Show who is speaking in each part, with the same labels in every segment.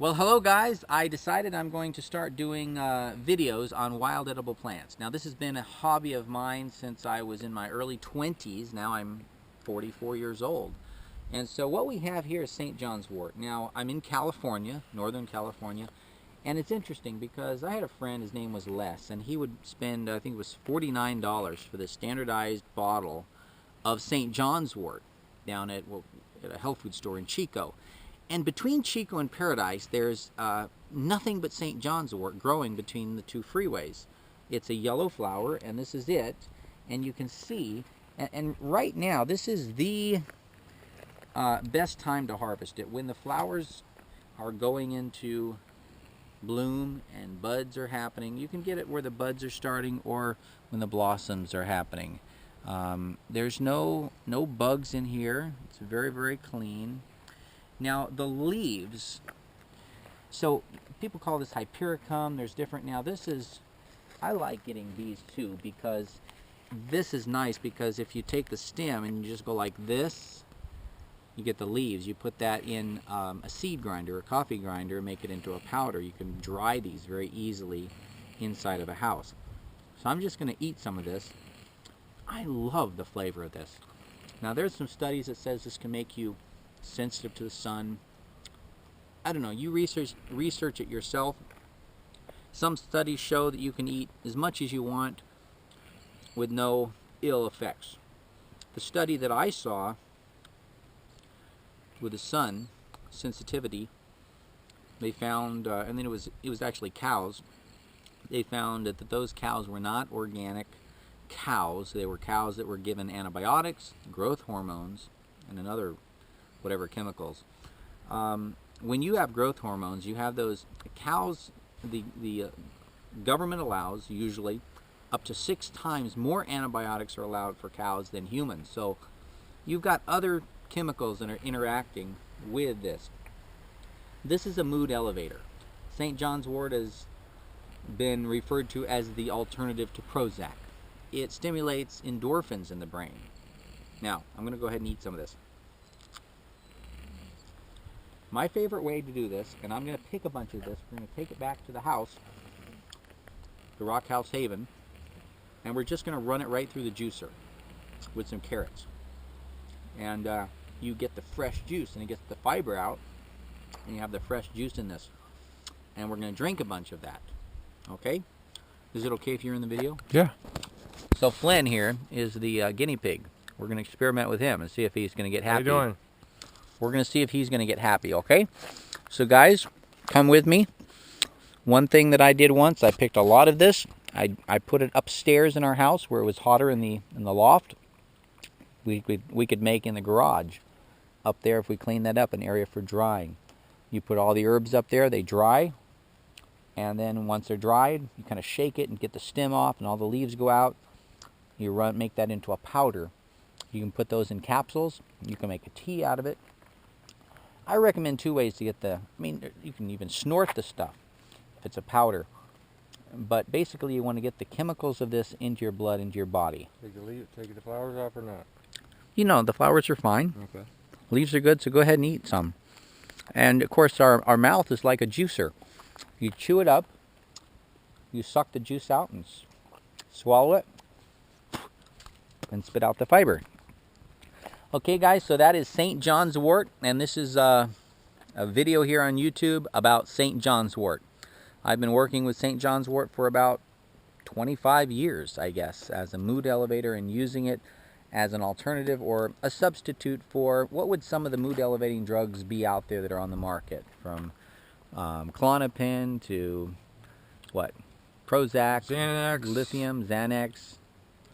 Speaker 1: Well, hello guys. I decided I'm going to start doing videos on wild edible plants. Now this has been a hobby of mine since I was in my early 20s. Now I'm 44 years old. And so what we have here is St. John's wort. Now I'm in California, Northern California, and it's interesting because I had a friend, his name was Les, and he would spend, I think it was $49 for this standardized bottle of St. John's wort down at a health food store in Chico. And between Chico and Paradise, there's nothing but St. John's wort growing between the two freeways. It's a yellow flower, and this is it. And you can see, and right now, this is the best time to harvest it. When the flowers are going into bloom and buds are happening. You can get it where the buds are starting or when the blossoms are happening. There's no bugs in here. It's very, very clean. Now the leaves, so people call this hypericum, there's different. Now this is, I like getting these too because this is nice because if you take the stem and you just go like this, you get the leaves. You put that in a seed grinder, a coffee grinder, make it into a powder. You can dry these very easily inside of a house. So I'm just going to eat some of this. I love the flavor of this. Now there's some studies that says this can make you sensitive to the sun. I don't know, you research it yourself. Some studies show that you can eat as much as you want with no ill effects. The study that I saw with the sun sensitivity, they found, and then it was actually cows. They found that those cows were not organic cows. They were cows that were given antibiotics, growth hormones, and another whatever chemicals. When you have growth hormones, you have those cows. The government allows usually up to 6 times more antibiotics are allowed for cows than humans. So you've got other chemicals that are interacting with this. This is a mood elevator. St. John's wort has been referred to as the alternative to Prozac. It stimulates endorphins in the brain. Now, I'm going to go ahead and eat some of this. My favorite way to do this, and I'm going to pick a bunch of this, we're going to take it back to the house, the Rock House Haven, and we're just going to run it right through the juicer with some carrots. And you get the fresh juice, and it gets the fiber out, and you have the fresh juice in this. And we're going to drink a bunch of that. Okay? Is it okay if you're in the video?
Speaker 2: Yeah.
Speaker 1: So Flynn here is the guinea pig. We're going to experiment with him and see if he's going to get happy.
Speaker 2: How you doing?
Speaker 1: We're going to see if he's going to get happy, okay? So guys, come with me. One thing that I did once, I picked a lot of this. I put it upstairs in our house where it was hotter in the loft. We could make in the garage up there if we clean that up, an area for drying. You put all the herbs up there, they dry, and then once they're dried, you kind of shake it and get the stem off and all the leaves go out. You make that into a powder. You can put those in capsules. You can make a tea out of it. I recommend 2 ways to get you can even snort the stuff if it's a powder. But basically you want to get the chemicals of this into your blood, into your body.
Speaker 2: Take the flowers off or not?
Speaker 1: You know, the flowers are fine.
Speaker 2: Okay.
Speaker 1: Leaves are good, so go ahead and eat some. And of course our mouth is like a juicer. You chew it up, you suck the juice out and swallow it, and spit out the fiber. Okay guys, so that is St. John's wort, and this is a video here on YouTube about St. John's wort. I've been working with St. John's wort for about 25 years, I guess, as a mood elevator and using it as an alternative or a substitute for what would some of the mood elevating drugs be out there that are on the market, from Klonopin to what? Prozac,
Speaker 2: Xanax,
Speaker 1: lithium, Xanax,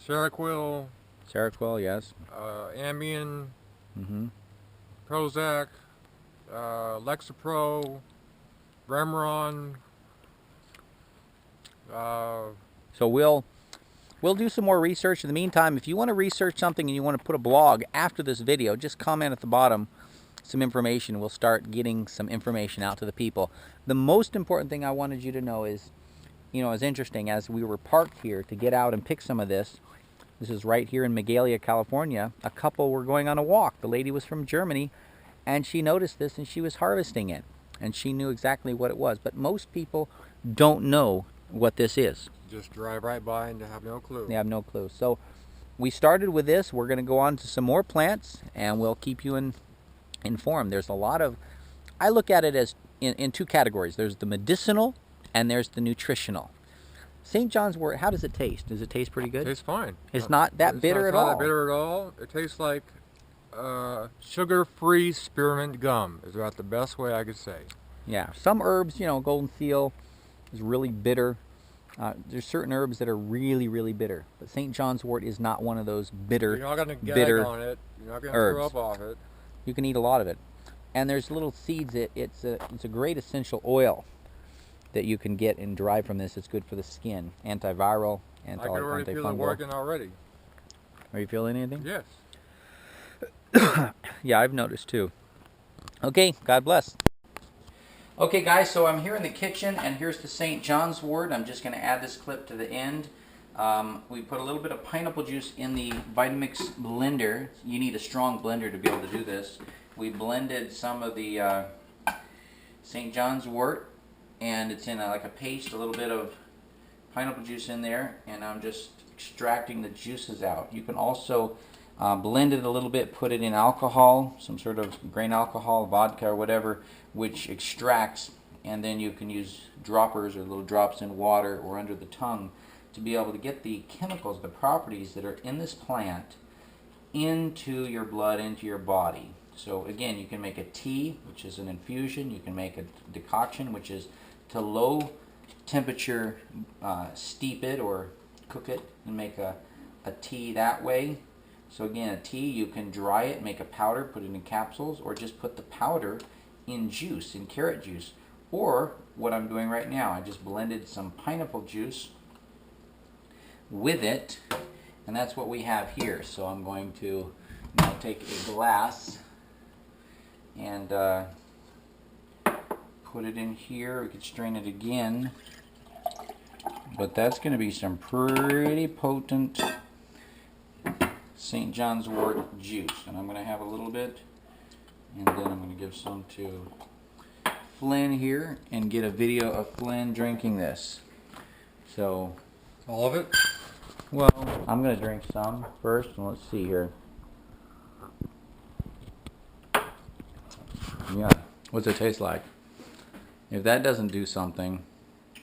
Speaker 2: Seroquel,
Speaker 1: yes.
Speaker 2: Ambien, Prozac, Lexapro, Remeron.
Speaker 1: So we'll do some more research. In the meantime, if you want to research something and you want to put a blog after this video, just comment at the bottom some information. We'll start getting some information out to the people. The most important thing I wanted you to know is, you know, it's interesting, as we were parked here to get out and pick some of this. This is right here in Magalia, California. A couple were going on a walk. The lady was from Germany, and she noticed this and she was harvesting it. and she knew exactly what it was. But most people don't know what this is.
Speaker 2: Just drive right by and have no clue.
Speaker 1: They have no clue. So we started with this. We're going to go on to some more plants, and we'll keep you informed. There's a lot of, I look at it as in two categories. There's the medicinal and there's the nutritional. St. John's wort, how does it taste? Does it taste pretty good?
Speaker 2: It tastes fine.
Speaker 1: It's not that bitter at all.
Speaker 2: It's not that bitter at all. It tastes like sugar-free spearmint gum. Is about the best way I could say.
Speaker 1: Yeah, some herbs, you know, golden seal is really bitter. There's certain herbs that are really, really bitter. But St. John's wort is not one of those bitter,
Speaker 2: You're not going to gag
Speaker 1: bitter
Speaker 2: on it. You're not going to
Speaker 1: herbs.
Speaker 2: throw up off it.
Speaker 1: You can eat a lot of it. And there's little seeds. It's a great essential oil that you can get and derive from this. It's good for the skin. Antiviral,
Speaker 2: I can already feel it
Speaker 1: antifungal.
Speaker 2: working already.
Speaker 1: Are you feeling anything?
Speaker 2: Yes.
Speaker 1: Yeah, I've noticed too. Okay, God bless. Okay guys, so I'm here in the kitchen and here's the St. John's wort. I'm just going to add this clip to the end. We put a little bit of pineapple juice in the Vitamix blender. You need a strong blender to be able to do this. We blended some of the St. John's wort, and it's in like a paste, a little bit of pineapple juice in there, and I'm just extracting the juices out. You can also blend it a little bit, put it in alcohol, some sort of grain alcohol, vodka or whatever, which extracts, and then you can use droppers or little drops in water or under the tongue to be able to get the chemicals, the properties that are in this plant into your blood, into your body. So again, you can make a tea, which is an infusion. You can make a decoction, which is to low temperature steep it or cook it and make a tea that way. So again, a tea, you can dry it, make a powder, put it in capsules, or just put the powder in juice, in carrot juice. Or what I'm doing right now, I just blended some pineapple juice with it, and that's what we have here. So I'm going to now take a glass and put it in here. We could strain it again, but that's going to be some pretty potent St. John's wort juice. And I'm going to have a little bit, and then I'm going to give some to Flynn here and get a video of Flynn drinking this. So,
Speaker 2: all of it?
Speaker 1: Well, I'm going to drink some first, and let's see here. Yeah, what's it taste like? If that doesn't do something,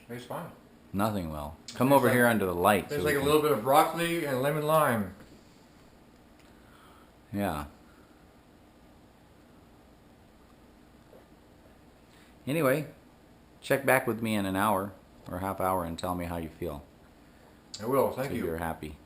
Speaker 2: Tastes fine.
Speaker 1: nothing will. Come over here under the light.
Speaker 2: Tastes like a little bit of broccoli and lemon lime.
Speaker 1: Yeah. Anyway, check back with me in an hour or half hour and tell me how you feel.
Speaker 2: I will, thank
Speaker 1: So
Speaker 2: you.
Speaker 1: you're happy.